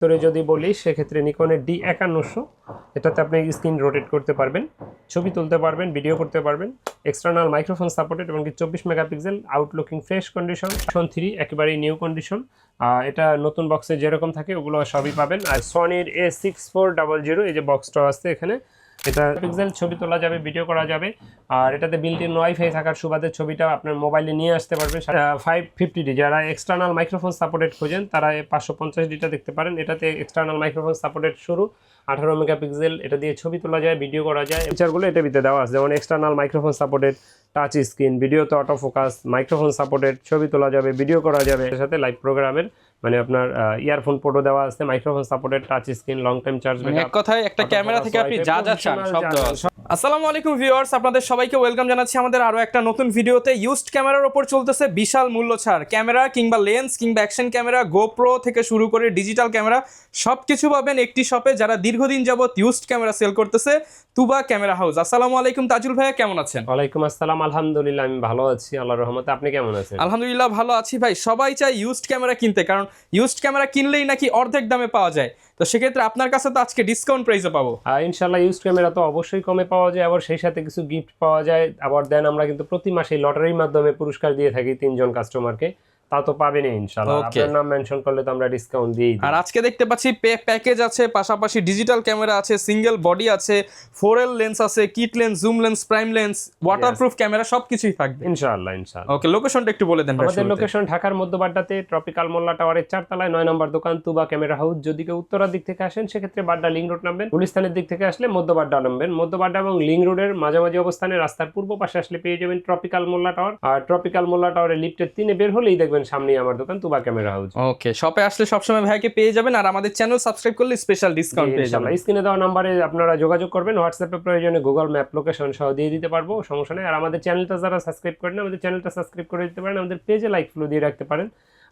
ভিতরে যদি বলি সেক্ষেত্রে নিকনের D5100, এটাতে আপনি স্ক্রিন রোটেট করতে পারবেন, ছবি তুলতে পারবেন, ভিডিও করতে পারবেন, এক্সটার্নাল মাইক্রোফোন সাপোর্টেড এবং 24 মেগাপিক্সেল, আউটলুকিং ফ্রেশ কন্ডিশন, Son 3 একেবারেই নিউ কন্ডিশন। এটা নতুন বক্সে যেরকম থাকে ওগুলো সবই পাবেন। আর সনির A6400 এই যে বক্সটা আছে এখানে, এটা পিক্সেল, ছবি তোলা যাবে, ভিডিও করা যাবে। আর এটাতে বিল্ট ইন ওয়াইফাই থাকার সুবাদে ছবিটা আপনার মোবাইলে নিয়ে আসতে পারবেন। 550D, যারা এক্সটার্নাল মাইক্রোফোন সাপোর্টেড খোঁজেন তারা 550Dটা দেখতে পারেন। এটাতে এক্সটার্নাল মাইক্রোফোন সাপোর্টেড শুরু, 18 মেগাপিক্সেল, এটা দিয়ে ছবি তোলা যায়, ভিডিও করা যায়। ফিচারগুলো এটার ভিতরে দেওয়া আছে, যেমন external microphone supported, touch screen, ভিডিওতে অটো ফোকাস, মাইক্রোফোন সাপোর্টেড, ছবি তোলা যাবে, ভিডিও করা যাবে। এর সাথে লাইভ প্রোগ্রামের মানে আপনার ইয়ারফোন পোর্টও দেওয়া আছে, microphone supported, touch screen, long time charge backup. এক কথায় একটা ক্যামেরা থেকে আপনি যা যা চান সব দেওয়া আছে। আসসালামু আলাইকুম ভিউয়ার্স, আপনাদের সবাইকে ওয়েলকাম জানাচ্ছি আমাদের আরো একটা নতুন ভিডিওতে। ইউজড ক্যামেরার উপর চলতেছে বিশাল মূল্য ছাড়। ক্যামেরা কিংবা লেন্স কিংবা অ্যাকশন ক্যামেরা, গোপ্রো থেকে শুরু করে ডিজিটাল ক্যামেরা সবকিছু পাবেন একটি শপে, যারা দীর্ঘদিন যাবত ইউজড ক্যামেরা সেল করতেছে, তুবা ক্যামেরা হাউস। আসসালামু আলাইকুম তাজুল ভাইয়া, কেমন আছেন? ওয়ালাইকুম আসসালাম, আলহামদুলিল্লাহ আমি ভালো আছি আল্লাহর রহমতে। আপনি কেমন আছেন? আলহামদুলিল্লাহ ভালো আছি ভাই। সবাই চায় ইউজড ক্যামেরা কিনতে, কারণ ইউজড ক্যামেরা কিনলেই নাকি অর্ধেক দামে পাওয়া যায়। তো সেক্ষেত্রে আপনার কাছে তো আজকে ডিসকাউন্ট প্রাইসে পাবো। ইনশাআল্লাহ ইউজড ক্যামেরা তো অবশ্যই কমে পাওয়া যায়, আবার সেই সাথে কিছু গিফট পাওয়া যায়। আবার দেন আমরা কিন্তু প্রতি মাসে লটারির মাধ্যমে পুরস্কার দিয়ে থাকি 3 জন কাস্টমারকে, তা তো পাবেনই ইনশাআল্লাহ। আপনার নাম মেনশন করলে তো আমরা ডিসকাউন্ট দিই। আর আজকে দেখতে পাচ্ছি প্যাকেজ আছে, পাশাপাশি ডিজিটাল ক্যামেরা আছে, সিঙ্গেল বডি আছে, 4L লেন্স আছে, kit lens, zoom lens, prime lens, waterproof camera, সবকিছুই থাকবে ইনশাআল্লাহ। ওকে, লোকেশনটা একটু বলে দেন। আমাদের লোকেশন ঢাকার মধ্যবাড্ডাতে, ট্রপিক্যাল মোল্লা টাওয়ারের 4 তলায় 9 নম্বর দোকান, তুবা ক্যামেরা হাউস। যদি কেউ উত্তরার দিক থেকে আসেন সেক্ষেত্রে বাড্ডা লিং রোড নামবেন, গুলিস্তানের দিক থেকে আসলে মধ্যবাড্ডা নামবেন। মধ্যবাড্ডা এবং লিং রোডের মাঝামাঝি অবস্থানে রাস্তার পূর্ব পাশে আসলে পেয়ে যাবেন ট্রপিক্যাল মোল্লা টাওয়ার। আর ট্রপিক্যাল মোল্লা টাওয়ারের লিফটের 3-এ বের হলেই দেখবেন সামনেই আমার দোকান, তুবা ক্যামেরা হাউস। ওকে, শপে আসলে সবসময় ভাইকে পেয়ে যাবেন, আর আমাদের চ্যানেল সাবস্ক্রাইব করলে স্পেশাল ডিসকাউন্ট পেয়ে যাবেন। স্ক্রিনে দেওয়া নম্বরে আপনারা যোগাযোগ করবেন, হোয়াটসঅ্যাপে প্রয়োজনে গুগল ম্যাপ লোকেশন সহ দিয়ে দিতে পারবো, সমস্যা নেই। আর আমাদের চ্যানেলটা যারা সাবস্ক্রাইব করেন, আমাদের চ্যানেলটা সাবস্ক্রাইব করে দিতে পারেন, আমাদের পেজে লাইক ফলো দিয়ে রাখতে পারেন।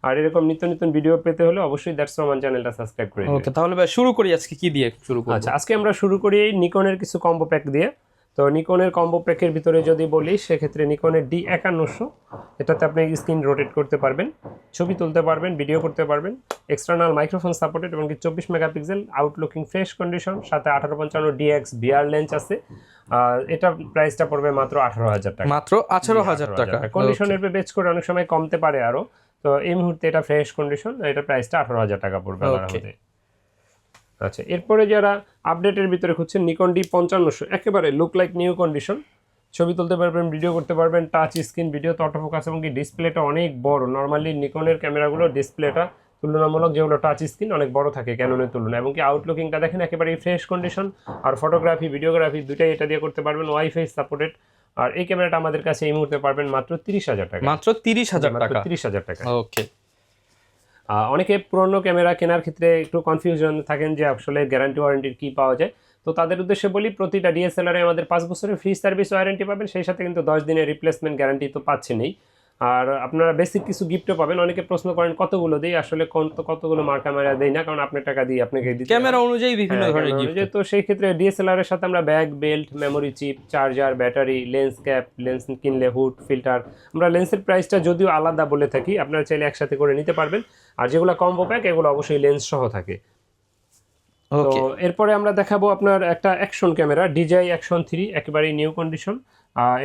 আর এরকম নিত্য নতুন ভিডিও পেতে হলে অবশ্যই দ্যাটস রহমান চ্যানেলটা সাবস্ক্রাইব করে দিন। ওকে, তাহলে ভাই শুরু করি। আজকে কি দিয়ে শুরু করব? আচ্ছা, আজকে আমরা শুরু করি নিকনের কিছু কম্বো প্যাক দিয়ে। তো নিকনের কম্বো প্যাকের ভিতরে যদি বলি সেক্ষেত্রে নিকনের D5100, এটাতে আপনি স্ক্রিন রোটেট করতে পারবেন, ছবি তুলতে পারবেন, ভিডিও করতে পারবেন, এক্সটার্নাল মাইক্রোফোন সাপোর্টেড এবং 24 মেগাপিক্সেল, আউটলুকিং ফ্রেশ কন্ডিশন, সাথে 1855DX VR লেন্স আছে। এটা প্রাইসটা পড়বে মাত্র 18,000 টাকা। মাত্র 18,000 টাকা। কন্ডিশনের বেচ করে অনেক সময় কমতে পারে আরো। তো এই মুহূর্তে এটা ফ্রেশ কন্ডিশন, এটা প্রাইসটা 18,000 টাকা পড়বে আমাদের। আচ্ছা, এরপরে যারা আপডেটের ভিতরে খুঁজছেন, নিকন D5500 একেবারে লুক লাইক নিউ কন্ডিশন, ছবি তুলতে পারবেন, ভিডিও করতে পারবেন, টাচ স্ক্রিন, ভিডিওতে অটো ফোকাস এবং কি ডিসপ্লেটা অনেক বড়। নর্মালি নিকনের ক্যামেরাগুলো ডিসপ্লেটা তুলনামূলক যেগুলো টাচ স্ক্রিন অনেক বড় থাকে ক্যাননের তুলনায়, এবং কি আউটলুকিংটা দেখেন একেবারে ফ্রেশ কন্ডিশন। আর ফটোগ্রাফি, ভিডিওগ্রাফি দুটাই এটা দিয়ে করতে পারবেন, ওয়াইফাই সাপোর্টেড। আর এই ক্যামেরাটা আমাদের কাছে এই মুহূর্তে পারবেন মাত্র 30,000 টাকা। মাত্র 30,000 টাকা। 30,000 টাকা। ওকে। অনেকে পুরনো ক্যামেরা কেনার ক্ষেত্রে একটু কনফিউশন থাকেন যে আসলে গ্যারান্টি ওয়ারেন্টির কি পাওয়া যায়। তো তাদের উদ্দেশ্যে বলি, প্রতিটা ডিএসএলআরে আমাদের 5 বছরের ফ্রি সার্ভিস ওয়ারেন্টি পাবেন, সেই সাথে কিন্তু 10 দিনের রিপ্লেসমেন্ট গ্যারান্টি তো পাচ্ছেনই। আর আপনারা বেসিক কিছু গিফটও পাবেন। অনেকে প্রশ্ন করেন কতগুলো দেই, আসলে কতগুলো মার ক্যামেরা দেই না, কারণ আপনার টাকা দিয়ে আপনাকে দিতে ক্যামেরা অনুযায়ী বিভিন্ন ধরনের গিফট। তো সেই ক্ষেত্রে ডিএসএলআর এর সাথে আমরা bag, belt, memory chip, charger, battery, lens cap, lens কিনলে হুড, ফিল্টার, আমরা লেন্সের প্রাইসটা যদিও আলাদা বলে থাকি, আপনারা চাইলে একসাথে করে নিতে পারবেন। আর যেগুলো কম্বো প্যাক এগুলো অবশ্যই লেন্স সহ থাকে। তো এরপরে আমরা দেখাবো আপনার একটা অ্যাকশন ক্যামেরা, DJI Action 3 একেবারেই নিউ কন্ডিশন।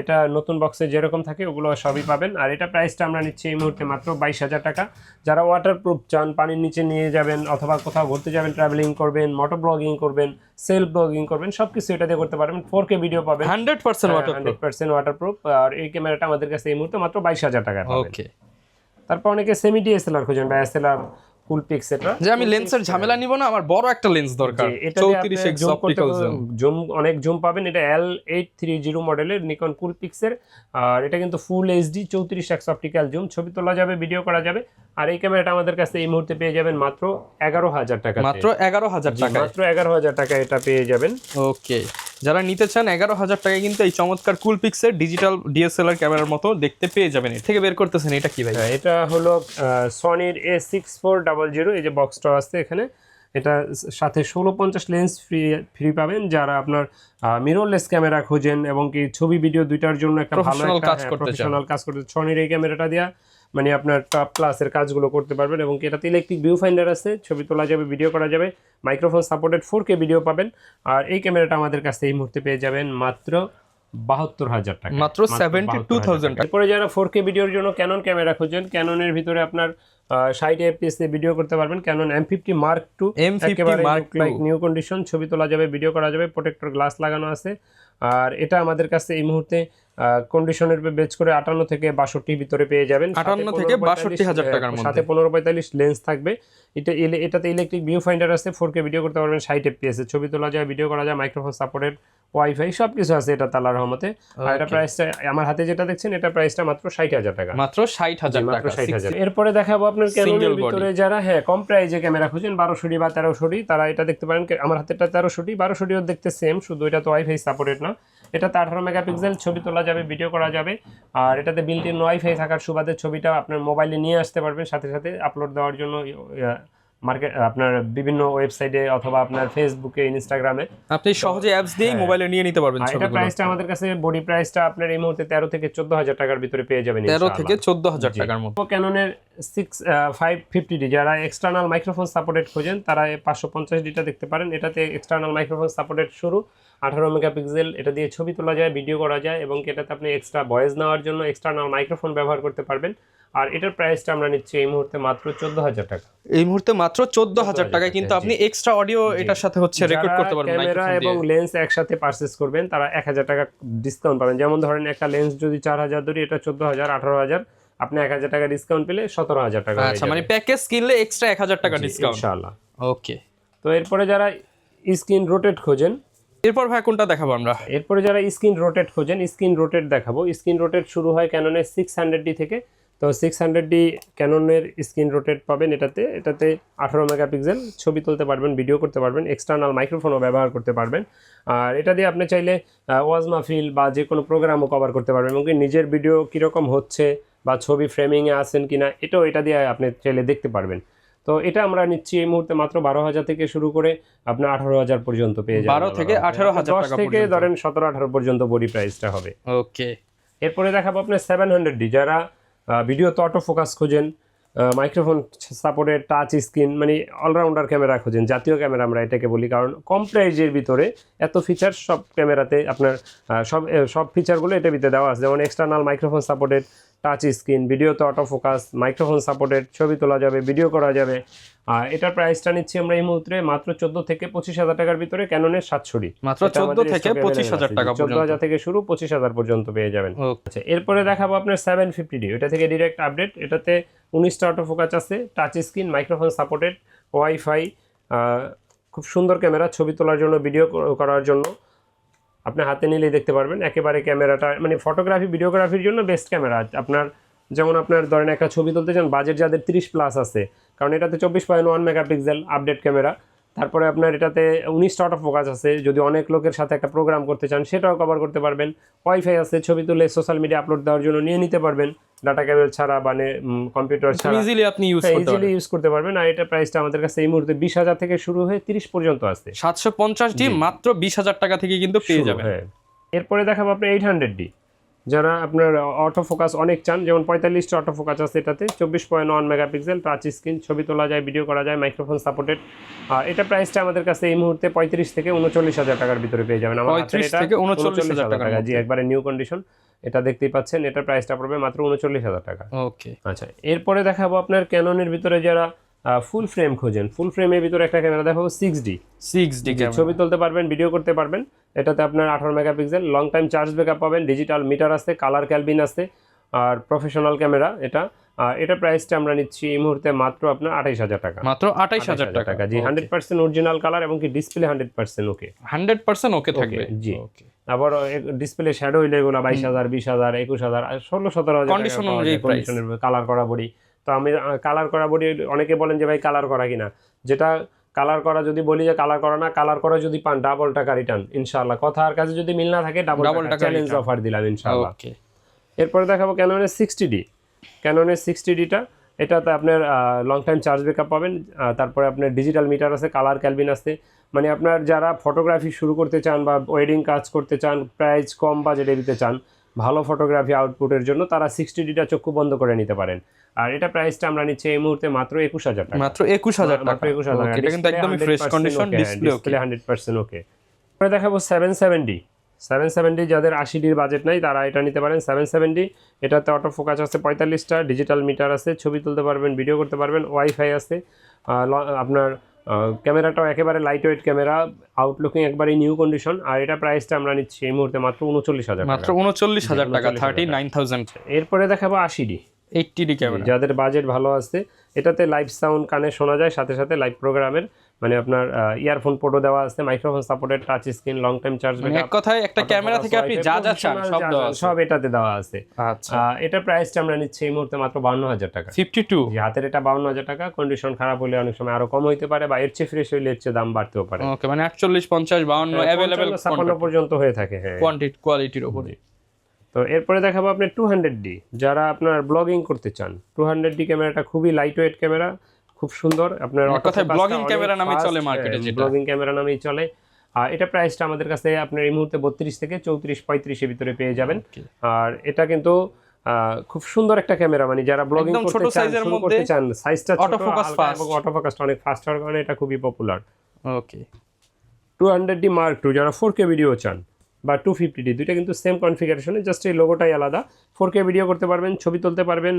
এটা নতুন বক্সে যেরকম থাকে ওগুলো সবই পাবেন। আর এটা প্রাইসটা আমরা নিচ্ছি এই মুহূর্তে মাত্র 22,000 টাকা। যারা ওয়াটারপ্রুফ চান, পানির নিচে নিয়ে যাবেন অথবা কোথাও ঘুরতে যাবেন, ট্রাভেলিং করবেন, মোটো ব্লগিং করবেন, সেলফ ব্লগিং করবেন, সবকিছু এটা দিয়ে করতে পারবেন। 4K ভিডিও পাবেন, 100% ওয়াটারপ্রুফ। আর এই ক্যামেরাটা আমাদের কাছে এই মুহূর্তে মাত্র 22,000 টাকা পাবেন। ওকে। তারপর অনেকে সেমি ডিএসএলআর খোঁজেন বা এসএলআর ফুল পিক্সেল, যে আমি লেন্সের ঝামেলা নিব না, আমার বড় একটা লেন্স দরকার, 34x অপটিক্যাল জুম, অনেক জুম পাবেন। এটা L830 মডেলের নিকন কুল পিক্সের। আর এটা কিন্তু full HD 34x optical zoom, ছবি তোলা যাবে, ভিডিও করা যাবে। আর এই ক্যামেরাটা আমাদের কাছে এই মুহূর্তে পেয়ে যাবেন মাত্র 11,000 টাকা। মাত্র 11,000 টাকা। মাত্র 11,000 টাকা এটা পেয়ে যাবেন। ওকে, যারা নিতে চান 11,000 টাকা কিন্তু এই চমৎকার কুল পিক্সের ডিজিটাল ডিএসএলআর ক্যামেরার মতো দেখতে পেয়ে যাবেন। এর থেকে বের করতেছেন এটা কি ভাই? এটা হলো সনির A6400, এই যে বক্সটা আছে এখানে। এটা সাথে 1650 লেন্স ফ্রি পাবেন। যারা আপনার মিররলেস ক্যামেরা খোঁজেন এবং কি ছবি ভিডিও দুইটার জন্য একটা ভালো প্রফেশনাল কাজ করতে সনির এই ক্যামেরাটা দিয়া মানে আপনার টপ ক্লাসের কাজগুলো করতে পারবেন। এবং এটাতে ইলেকট্রিক ভিউ ফাইন্ডার আছে, ছবি তোলা যাবে, ভিডিও করা যাবে, মাইক্রোফোন সাপোর্টেড 4K ভিডিও পাবেন। আর এই ক্যামেরাটা আমাদের কাছে এই মুহূর্তে পেয়ে যাবেন মাত্র 72,000 টাকা, মাত্র 72,000 টাকা। এরপরে যারা 4K ভিডিওর জন্য ক্যানন ক্যামেরা খুঁজেন, ক্যাননের ভিতরে আপনার 60 fps এ ভিডিও করতে পারবেন। ক্যানন M50 Mark II, একেবারে নিউ কন্ডিশন, ছবি তোলা যাবে, ভিডিও করা যাবে, প্রোটেক্টর গ্লাস লাগানো আছে। আর এটা আমাদের কাছে এই মুহূর্তে কন্ডিশনের বেচ করে 58 থেকে 62 ভিতরে পেয়ে যাবেন, 58 থেকে 62,000 টাকার মধ্যে। সাথে 15-45 লেন্স থাকবে। এটাতে ইলেকট্রিক ভিউ ফাইন্ডার আছে, 4K ভিডিও করতে পারবেন, 60 fps এ ছবি তোলা যায়, ভিডিও করা যায়, মাইক্রোফোন সাপোর্টেড, ওয়াইফাই সবকিছু আছে এটা আল্লাহর রহমতে। আর এটা প্রাইসটা আমার হাতে যেটা দেখছেন, এটা প্রাইসটা মাত্র 60,000 টাকা, মাত্র 60,000 টাকা। 60,000। এরপরে দেখাবো আপনার ক্যাননের ভিতরে যারা কম প্রাইজে ক্যামেরা খুঁজেন, 1200 বা 1300, তারা এটা দেখতে পারেন। আমার হাতেটা 1300, 1200 দেখতে সেম, শুধু এটা তো ওয়াইফাই সাপোর্টেড না। এটাতে 18 মেগাপিক্সেল, ছবি তোলা যাবে, ভিডিও করা যাবে। আর এটাতে বিল্ট ইন ওয়াইফাই থাকার সুবাদে ছবিটা আপনার মোবাইলে নিয়ে আসতে পারবেন, সাথে সাথে আপলোড দেওয়ার জন্য মার্কেট আপনার বিভিন্ন ওয়েবসাইটে অথবা আপনার ফেসবুকে, ইনস্টাগ্রামে আপনি সহজে অ্যাপস দিয়ে মোবাইলে নিয়ে নিতে পারবেন। এটা প্রাইসটা আমাদের কাছে, বডি প্রাইসটা আপনার এই মুহূর্তে 13 থেকে 14,000 টাকার ভিতরে পেয়ে যাবেন, 13 থেকে 14,000 টাকার মধ্যে। ক্যাননের 550D যারা এক্সটার্নাল মাইক্রোফোন সাপোর্টেড খোঁজেন, তারা 550Dটা দেখতে পারেন। এটাতে এক্সটার্নাল মাইক্রোফোন সাপোর্টেড শুরু, 18 মেগাপিক্সেল, এটা দিয়ে ছবি তোলা যায়, ভিডিও করা যায়, এবং এটাতে আপনি এক্সট্রা ভয়েস নেওয়ার জন্য এক্সটার্নাল মাইক্রোফোন ব্যবহার করতে পারবেন। আর এটার প্রাইসটা আমরা নিচ্ছি এই মুহূর্তে মাত্র 14,000 টাকা। এই মুহূর্তে মাত্র 14,000 টাকায় কিন্তু আপনি এক্সট্রা অডিও এটার সাথে হচ্ছে রেকর্ড করতে পারবেন। ক্যামেরা এবং লেন্স একসাথে পারচেজ করবেন, তারা 1,000 টাকা ডিসকাউন্ট পাবেন। যেমন ধরেন একটা লেন্স যদি 4,000 ধরি, এটা 14,000, 18,000, আপনি 1,000 টাকা ডিসকাউন্ট পেলে 17,000 টাকা। আচ্ছা, মানে প্যাকেজ কিনলে এক্সট্রা 1,000 টাকা ডিসকাউন্ট ইনশাআল্লাহ। ওকে। তো এরপরে যারা স্ক্রিন রোটেট খোঁজেন, এরপর ভাই কোনটা দেখাবো আমরা? এরপরে যারা স্ক্রিন রোটেট খোঁজেন, স্ক্রিন রোটেট দেখাবো। স্ক্রিন রোটেট শুরু হয় ক্যাননের 600D থেকে। তো 600D ক্যাননের স্ক্রিন রোটেট পাবেন। এটাতে 18 মেগাপিক্সেল, ছবি তুলতে পারবেন, ভিডিও করতে পারবেন, এক্সটার্নাল মাইক্রোফোনও ব্যবহার করতে পারবেন। আর এটা দিয়ে আপনি চাইলে ওয়াজ মাহফিল বা যে কোনো প্রোগ্রামও কভার করতে পারবেন, এবং নিজের ভিডিও কীরকম হচ্ছে বা ছবি ফ্রেমিংয়ে আছেন কিনা, এটা দিয়ে আপনি চাইলে দেখতে পারবেন। তো এটা আমরা নিচ্ছি এই মুহূর্তে মাত্র 12,000 থেকে শুরু করে আপনার 18,000 পর্যন্ত পেয়ে যাবেন। 12 থেকে 18,000 টাকা থেকে ধরেন 17-18 পর্যন্ত বডি প্রাইসটা হবে। ওকে। এরপরে দেখাবো আপনার 700D যারা ভিডিওতে অটো ফোকাস খোঁজেন, মাইক্রোফোন সাপোর্টেড, টাচ স্ক্রিন, মানে অলরাউন্ডার ক্যামেরা খোঁজেন, জাতীয় ক্যামেরা আমরা এটাকে বলি, কারণ কম প্রাইজের ভিতরে এত ফিচার সব ক্যামেরাতে আপনার সব ফিচারগুলো এটার ভিতরে দেওয়া আছে। যেমন external microphone supported, touch screen, ভিডিওতে অটো ফোকাস, মাইক্রোফোন সাপোর্টেড, ছবি তোলা যাবে, ভিডিও করা যাবে। আর এটার প্রাইসটা নিচ্ছি আমরা এই মুহূর্তে মাত্র 14 থেকে 25,000 টাকার ভিতরে, ক্যাননের 700D মাত্র 14 থেকে 25,000 টাকা পর্যন্ত, 14,000 থেকে শুরু, 25,000 পর্যন্ত পেয়ে যাবেন। আচ্ছা, এরপরে দেখাবো আপনার 750D, এটা থেকে ডিরেক্ট আপডেট। এটাতে 19টা অটো ফোকাস আছে, touch screen, microphone supported, wifi, খুব সুন্দর ক্যামেরা, ছবি তোলার জন্য, ভিডিও করার জন্য। আপনি হাতে নিলেই দেখতে পারবেন একেবারে ক্যামেরাটা, মানে ফটোগ্রাফি, ভিডিওগ্রাফির জন্য বেস্ট ক্যামেরা। আপনার যেমন আপনার ধরেন একটা ছবি তুলতে চান, বাজেট যাদের 30+ আছে, কারণ এটাতে 24.1 মেগাপিক্সেল আপডেট ক্যামেরা। তারপরে আপনার এটাতে 19টা অটো ফোকাস আছে, যদি অনেক লোকের সাথে একটা প্রোগ্রাম করতে চান সেটাও কভার করতে পারবেন। ওয়াইফাই আছে, ছবি তুলে সোশ্যাল মিডিয়া আপলোড দেওয়ার জন্য নিয়ে নিতে পারবেন, ডাটা কেবল ছাড়া, মানে কম্পিউটার ছাড়া ইজিলি আপনি ইজিলি ইউজ করতে পারবেন। আর এটা প্রাইসটা আমাদের কাছে এই মুহূর্তে 20,000 থেকে শুরু হয়ে 30 পর্যন্ত আছে। 750D মাত্র 20,000 টাকা থেকে কিন্তু পেয়ে যাবেন। এরপরে দেখাবো আপনার 800D যারা আপনার অটো ফোকাস অনেক চান, যেমন 45টা অটো ফোকাস আছে এটাতে, 24.1 মেগাপিক্সেল, টাচ স্ক্রিন, ছবি তোলা যায়, ভিডিও করা যায়, মাইক্রোফোন সাপোর্টেড। আর এটা প্রাইসটা আমাদের কাছে এই মুহূর্তে 35 থেকে 39,000 টাকার ভিতরে পেয়ে যাবেন। আমার 35 থেকে 39,000 টাকা, জি, একবারে নিউ কন্ডিশন। এটা দেখতেই পাচ্ছেন, এটার প্রাইসটা পড়বে মাত্র 39,000 টাকা। ওকে। আচ্ছা, এরপরে দেখাবো আপনার ক্যাননের ভিতরে যারা ফুল ফ্রেম খোঁজেন, ফুল ফ্রেমের ভিতরে একটা ক্যামেরা দেখাবো 6D ক্যামেরা, ছবি তুলতে পারবেন, ভিডিও করতে পারবেন। এটাতে আপনার 18 megapixel, long time charge backup পাবেন, ডিজিটাল মিটার আছে, কালার ক্যালবিন আছে, আর প্রফেশনাল ক্যামেরা এটা। এটা প্রাইসটা আমরা নিচ্ছি এই মুহূর্তে মাত্র আপনার 28,000 টাকা, মাত্র 28,000 টাকা। জি, 100% অরিজিনাল কালার, এবং কি ডিসপ্লে 100% ওকে, 100% ওকে থাকবে। জি, আবার ডিসপ্লে শ্যাডো হইলে এগুলো 22,000, 20,000, 21,000, 16-17,000 কন্ডিশন অনুযায়ী কন্ডিশনের কালার করা বডি। তো আমি কালার করা বডি, অনেকে বলেন যে ভাই কালার করা কিনা, যেটা কালার করা যদি বলি যে কালার করা না, কালার করা যদি পান ডাবল টাকা রিটার্ন ইনশাআল্লাহ। কথা আর কাছে যদি মিল না থাকে ডাবল টাকা চ্যালেঞ্জ অফার দিলাম ইনশাআল্লাহ। এরপরে দেখাবো ক্যাননের 60D, ক্যাননের 60Dটা, এটাতে আপনার লং টাইম চার্জ ব্যাকআপ পাবেন, তারপরে আপনার ডিজিটাল মিটার আছে, কালার ক্যালবিন আছে। মানে আপনার যারা ফটোগ্রাফি শুরু করতে চান বা ওয়েডিং কাজ করতে চান, প্রাইস কম বাজেটে দিতে চান, ভালো ফটোগ্রাফি আউটপুটের জন্য তারা 60ডিটা চক্ষু বন্ধ করে নিতে পারেন। আর এটা প্রাইসটা আমরা নিচ্ছি এই মুহূর্তে মাত্র 21000 টাকা। মাত্র 21000 টাকা। মাত্র 21000 টাকা। এটা কিন্তু একদমই ফ্রেশ কন্ডিশন, ডিসপ্লে ওকে। 100% ওকে। পরে দেখাবো 770 যাদের 80ডির বাজেট নাই তারা এটা নিতে পারেন। 770 এটাতে অটো ফোকাস আছে 45টা, ডিজিটাল মিটার আছে, ছবি তুলতে পারবেন, ভিডিও করতে পারবেন, ওয়াইফাই আছে, আপনার ক্যামেরাটাও একেবারে লাইট ওয়েট ক্যামেরা, আউটলুকিং একবারে নিউ কন্ডিশন। আর এটা প্রাইসটা আমরা নিচ্ছি এই মুহূর্তে মাত্র 39000 টাকা। মাত্র 39000 টাকা, 39000। এরপরে দেখাবো 80ডি 80D ক্যামেরা, যাদের বাজেট ভালো আছে। এটাতে লাইভ সাউন্ড কানে শোনা যায়, সাথে সাথে লাইভ প্রোগ্রামের মানে আপনার ইয়ারফোন পোর্টও দেওয়া আছে, microphone supported, touch screen, long time charge মানে এক কথায় একটা ক্যামেরা থেকে আপনি যা যা চান সব দেওয়া আছে, সব এটাতে দেওয়া আছে। আচ্ছা, এটা প্রাইসটা আমরা নিচ্ছি এই মুহূর্তে মাত্র 52000 টাকা। 52 যে হাতের এটা 52000 টাকা। কন্ডিশন খারাপ হলে অনেক সময় আরো কম হইতে পারে, বা এর চেয়ে ফ্রেশ হইলে এর চেয়ে দাম বাড়তেও পারে। ওকে, মানে 48 50 52 अवेलेबल 56 পর্যন্ত হয়ে থাকে। হ্যাঁ, কোয়ালিটির উপরে। তো এরপরে দেখাবো আপনার 200D, যারা আপনার ব্লগিং করতে চান। 200D ক্যামেরাটা খুবই লাইট ওয়েট ক্যামেরা, খুব সুন্দর। আপনার কথায় ব্লগিং ক্যামেরা নামে চলে মার্কেটে, যেটা ব্লগিং ক্যামেরা নামেই চলে। আর এটা প্রাইসটা আমাদের কাছে আপনার এই মুহূর্তে 32 থেকে 34 35 এর ভিতরে পেয়ে যাবেন। আর এটা কিন্তু খুব সুন্দর একটা ক্যামেরা, মানে যারা ব্লগিং করতে চান, সাইজটা ছোট, অটো ফোকাস ফাস্ট, এবং অটো ফোকাসটা অনেক ফাস্ট হওয়ার কারণে এটা খুবই পপুলার। ওকে, 200D Mark II যারা 4K ভিডিও চান, বা 250D, দুইটা কিন্তু সেম কনফিগারেশনে, জাস্ট এই লোগোটাই আলাদা। 4K ভিডিও করতে পারবেন, ছবি তুলতে পারবেন,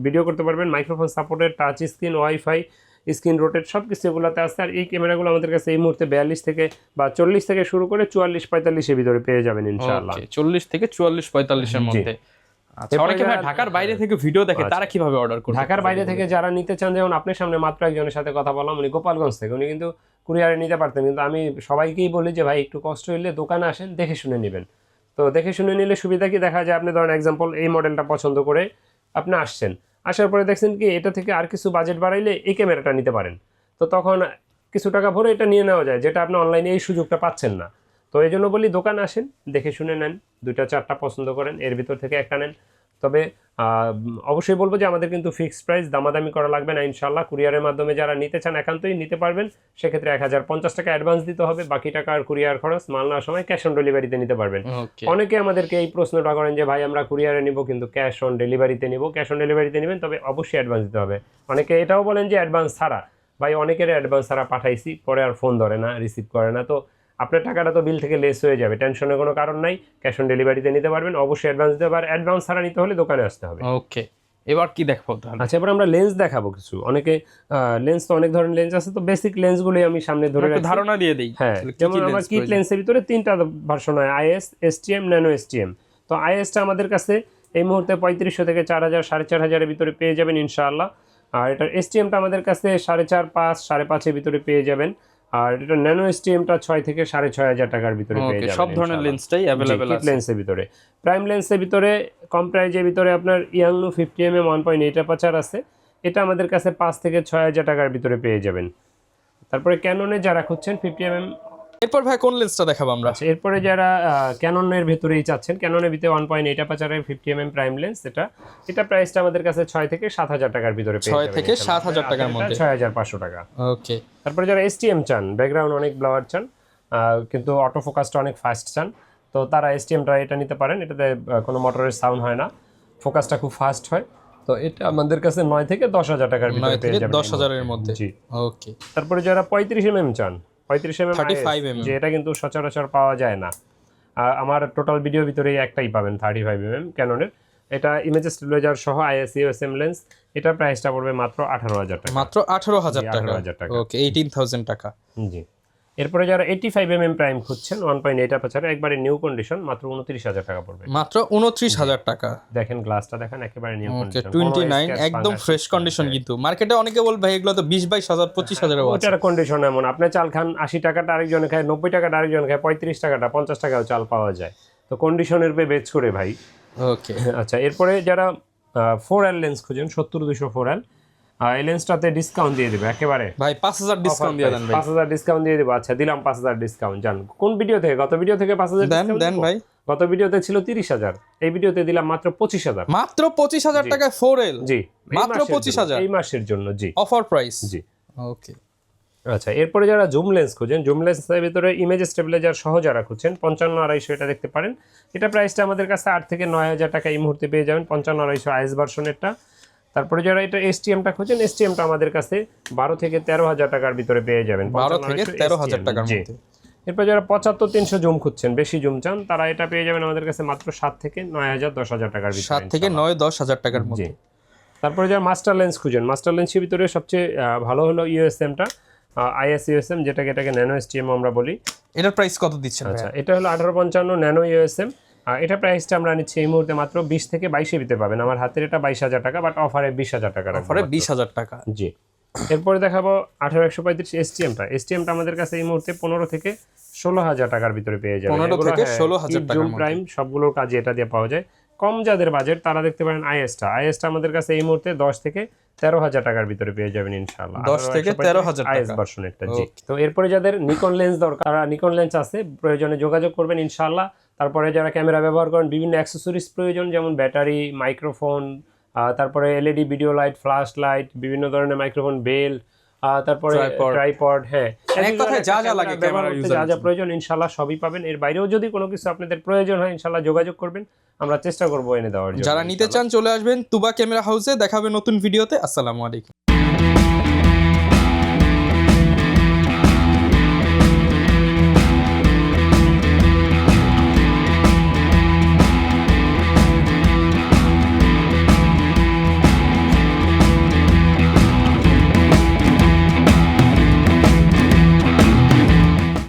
ভিডিও করতে পারবেন, microphone supported, touch screen, wifi, screen rotate, সব কিছু এগুলোতে আসছে। আর এই ক্যামেরাগুলো আমাদের কাছে এই মুহূর্তে 42 থেকে বা 40 থেকে শুরু করে 44 45 এর ভিতরে পেয়ে যাবেন ইনশাআল্লাহ। 40 থেকে 44 45 এর মধ্যে। আচ্ছা, অনেকে ভাই ঢাকার বাইরে থেকে ভিডিও দেখে, তারা কিভাবে অর্ডার করবে? ঢাকার বাইরে থেকে যারা নিতে চান, যেমন আপনার সামনে মাত্র একজনের সাথে কথা বললাম, উনি গোপালগঞ্জ থেকে, উনি কিন্তু কুরিয়ারে নিতে পারতেন, কিন্তু আমি সবাইকেই বলি যে ভাই একটু কষ্ট হইলে দোকানে আসেন, দেখে শুনে নেবেন। তো দেখে শুনে নিলে সুবিধা কি, দেখা যায় আপনি ধরেন এক্সাম্পল এই মডেলটা পছন্দ করে আপনি আসছেন, আসার পরে দেখছেন কি এটা থেকে আর কিছু বাজেট বাড়াইলে এই ক্যামেরাটা নিতে পারেন, তো তখন কিছু টাকা ভরে এটা নিয়ে নেওয়া যায়, যেটা আপনি অনলাইনে এই সুযোগটা পাচ্ছেন না। তো এই জন্য বলি দোকানে আসেন, দেখে শুনে নেন, 2টা 4টা পছন্দ করেন, এর ভিতর থেকে একটা নেন। তবে অবশ্যই বলবো যে আমাদের কিন্তু ফিক্সড প্রাইস, দামাদামি করা লাগবে না ইনশাআল্লাহ। কুরিয়ারের মাধ্যমে যারা নিতে চান একান্তই নিতে পারবেন, সেক্ষেত্রে 1050 টাকা অ্যাডভান্স দিতে হবে, বাকি টাকা আর কুরিয়ার খরচ, মাল নেওয়ার সময় ক্যাশ অন ডেলিভারিতে নিতে পারবেন। অনেকে আমাদেরকে এই প্রশ্নটা করেন যে ভাই আমরা কুরিয়ারে নিব কিন্তু ক্যাশ অন ডেলিভারিতে নিব। ক্যাশ অন ডেলিভারিতে নেবেন, তবে অবশ্যই অ্যাডভান্স দিতে হবে। অনেকে এটাও বলেন যে অ্যাডভান্স ছাড়া, ভাই অনেকের অ্যাডভান্স ছাড়া পাঠাইছি, পরে আর ফোন ধরে না, রিসিভ করে না, তো আপনার টাকাটা তো বিল থেকে লেস হয়ে যাবে, টেনশনের কোনো কারণ নাই। ক্যাশ অন ডেলিভারিতে নিতে পারবেন, অবশ্যই অ্যাডভান্স দিতে পারবেন। অ্যাডভান্স ছাড়া নিতে হলে দোকানে আসতে হবে। ওকে, এবার কি দেখাবো তাহলে? আচ্ছা, এবার আমরা লেন্স দেখাবো কিছু। অনেকে লেন্স তো অনেক ধরনের লেন্স আছে, তো বেসিক লেন্সগুলোই আমি সামনে ধরে রাখছি, ধারণা দিয়ে দেই। হ্যাঁ, যেমন আমার কিট লেন্সের ভিতরে 3টা ভার্সন হয়, IS, STM, ন্যানো STM। তো IS-টা আমাদের কাছে এই মুহূর্তে 3500 থেকে 4000 4500 এর ভিতরে পেয়ে যাবেন ইনশাআল্লাহ। আর এটার STM-টা আমাদের কাছে 4.5 5 5.5 এর ভিতরে পেয়ে যাবেন। আর এটা ন্যানো STM-টা 6 থেকে 6500 টাকার ভিতরে পেয়ে যাবেন। সব ধরনের লেন্সটাই अवेलेबल আছে লেন্সের ভিতরে। প্রাইম লেন্সের ভিতরে কম প্রাইজের ভিতরে আপনার ইয়াংনু 50mm 1.8 অ্যাপারচার আছে, এটা আমাদের কাছে 5 থেকে 6000 টাকার ভিতরে পেয়ে যাবেন। তারপরে ক্যাননে যারা খুঁজছেন 50mm। এরপর ভাই কোন লেন্সটা দেখাবো আমরা? আচ্ছা, এরপরে যারা ক্যাননের ভিতরেই চাচ্ছেন, ক্যাননের ভিতরে 1.8 অ্যাপারচারের 50mm প্রাইম লেন্স, এটা প্রাইসটা আমাদের কাছে 6 থেকে 7000 টাকার ভিতরে পেয়ে যাবেন। 6 থেকে 7000 টাকার মধ্যে, 6500 টাকা। ওকে। তারপরে যারা STM চান, ব্যাকগ্রাউন্ড অনেক ব্লাওয়ার চান, কিন্তু অটো ফোকাসটা অনেক ফাস্ট চান, তো তারা STM-টা এটা নিতে পারেন। এটাতে কোনো মোটরের সাউন্ড হয় না, ফোকাসটা খুব ফাস্ট হয়। তো এটা আমাদের কাছে 9 থেকে 10000 টাকার ভিতরে পেয়ে যাবেন। 10000 এর মধ্যে, জি, ওকে। তারপরে যারা 35mm চান, 35mm 35mm, যে এটা কিন্তু সচরাচর পাওয়া যায় না, আমার টোটাল ভিডিও ভিতরেই একটাই পাবেন 35mm ক্যাননের। এটা ইমেজ স্টেবিলাইজার সহ IS USM লেন্স, এটা প্রাইসটা পড়বে মাত্র 18000 টাকা। মাত্র 18000 টাকা, ওকে, 18000 টাকা। জি। এরপরে যারা 85mm প্রাইম খুঁজছেন 1.8 অ্যাপারচারে, একবারে নিউ কন্ডিশন, মাত্র 29000 টাকা পড়বে। মাত্র 29000 টাকা। দেখেন গ্লাসটা দেখেন, একেবারে নিউ কন্ডিশন, 29 একদম ফ্রেশ কন্ডিশন। কিন্তু মার্কেটে অনেকে বল ভাই এগুলো তো 20-22000 25000 এর আছে। ওটার কন্ডিশন এমন, আপনি চাল খান 80 টাকাটা আরেকজন খায়, 90 টাকাটা আরেকজন খায়, 35 টাকাটা 50 টাকাও চাল পাওয়া যায়, তো কন্ডিশনের উপরে বেচ করে ভাই। ওকে, আচ্ছা, এরপরে যারা 4L লেন্স খুঁজেন 70-200 4L, এই লেন্সটাতে ডিসকাউন্ট দিয়ে দেবে একেবারে ভাই 5000 ডিসকাউন্ট দিয়ে দেন ভাই। 5000 ডিসকাউন্ট দিয়ে দেব। আচ্ছা, দিলাম 5000 ডিসকাউন্ট। জান কোন ভিডিও থেকে? গত ভিডিও থেকে 5000 ডিসকাউন্ট দেন ভাই। গত ভিডিওতে ছিল 30000, এই ভিডিওতে দিলাম মাত্র 25000। মাত্র 25000 টাকায় 4L, জি, মাত্র 25000 এই মাসের জন্য। জি, অফার প্রাইস। জি, ওকে। আচ্ছা, এরপরে যারা জুম লেন্স খুঁজেন, জুম লেন্সের ভিতরে ইমেজ স্টেবিলাইজার সহ যারা খুঁজছেন 55-250 এটা দেখতে পারেন। এটা প্রাইসটা আমাদের কাছে 8 থেকে 9,000 টাকা এই মুহূর্তে পেয়ে যাবেন 55-250 আইএস ভার্সনেরটা। তারপরে যারা এটা এসটিএমটা খুঁজেন, এসটিএমটা আমাদের কাছে 12 থেকে 13,000 টাকার ভিতরে পেয়ে যাবেন 12 থেকে 13,000 টাকার জি। মধ্যে। এরপর যারা 75-300 জুম খুঁজছেন, বেশি জুম চান, তারা এটা পেয়ে যাবেন আমাদের কাছে মাত্র 7 থেকে 9,000 10,000 টাকার ভিতরে 7 থেকে 9-10,000 টাকার জি। মধ্যে। তারপরে যারা মাস্টার লেন্স খুঁজেন, মাস্টার লেন্সের ভিতরে সবচেয়ে ভালো হলো ইউএসএমটা, আইএস ইউএসএম, এটাকে ন্যানো এসটিএম আমরা বলি। এটার প্রাইস কত দিচ্ছেন? আচ্ছা, এটা হলো 1855 ন্যানো ইউএসএম। এটা প্রাইসটা আমরা নিচ্ছি এই মুহূর্তে মাত্র 20 থেকে 22 ভিতরে পাবেন। আমার হাতের এটা 22,000 টাকা, বাট অফারে 20,000 টাকা রাখবো। অফারে 20,000 টাকা। জি। এরপরে দেখাবো 18135 এসটিএমটা আমাদের কাছে এই মুহূর্তে 15 থেকে 16,000 টাকার ভিতরে পেয়ে যাবেন। 15 থেকে 16,000 টাকার জুম মধ্যে। প্রাইম সবগুলোর কাজে এটা দিয়ে পাওয়া যায়। কম যাদের বাজেট তারা দেখতে পারেন আইএসটা আমাদের কাছে এই মুহূর্তে 10 থেকে 13,000 টাকার ভিতরে পেয়ে যাবেন ইনশাআল্লাহ। 10 থেকে 13,000 আইএস টাকা ভার্সনেরটা। জি। তো এরপরে যাদের নিকন লেন্স দরকার, তারা নিকন লেন্স আছে, প্রয়োজনে যোগাযোগ করবেন ইনশাআল্লাহ। তারপরে যারা ক্যামেরা ব্যবহার করেন, বিভিন্ন অ্যাকসেসরিজ প্রয়োজন, যেমন ব্যাটারি, মাইক্রোফোন, তারপরে LED video light, flash light, বিভিন্ন ধরনের মাইক্রোফোন, বেল্ট, তারপরে ট্রাইপড, হ্যাঁ, এক কথায় যা যা লাগে ক্যামেরা ইউজার, যা যা প্রয়োজন ইনশাআল্লাহ সবই পাবেন। এর বাইরেও যদি কোনো কিছু আপনাদের প্রয়োজন হয় ইনশাআল্লাহ যোগাযোগ করবেন, আমরা চেষ্টা করব এনে দেওয়ার জন্য। যারা নিতে চান চলে আসবেন তুবা ক্যামেরা হাউসে। দেখা হবে নতুন ভিডিওতে। আসসালামু আলাইকুম।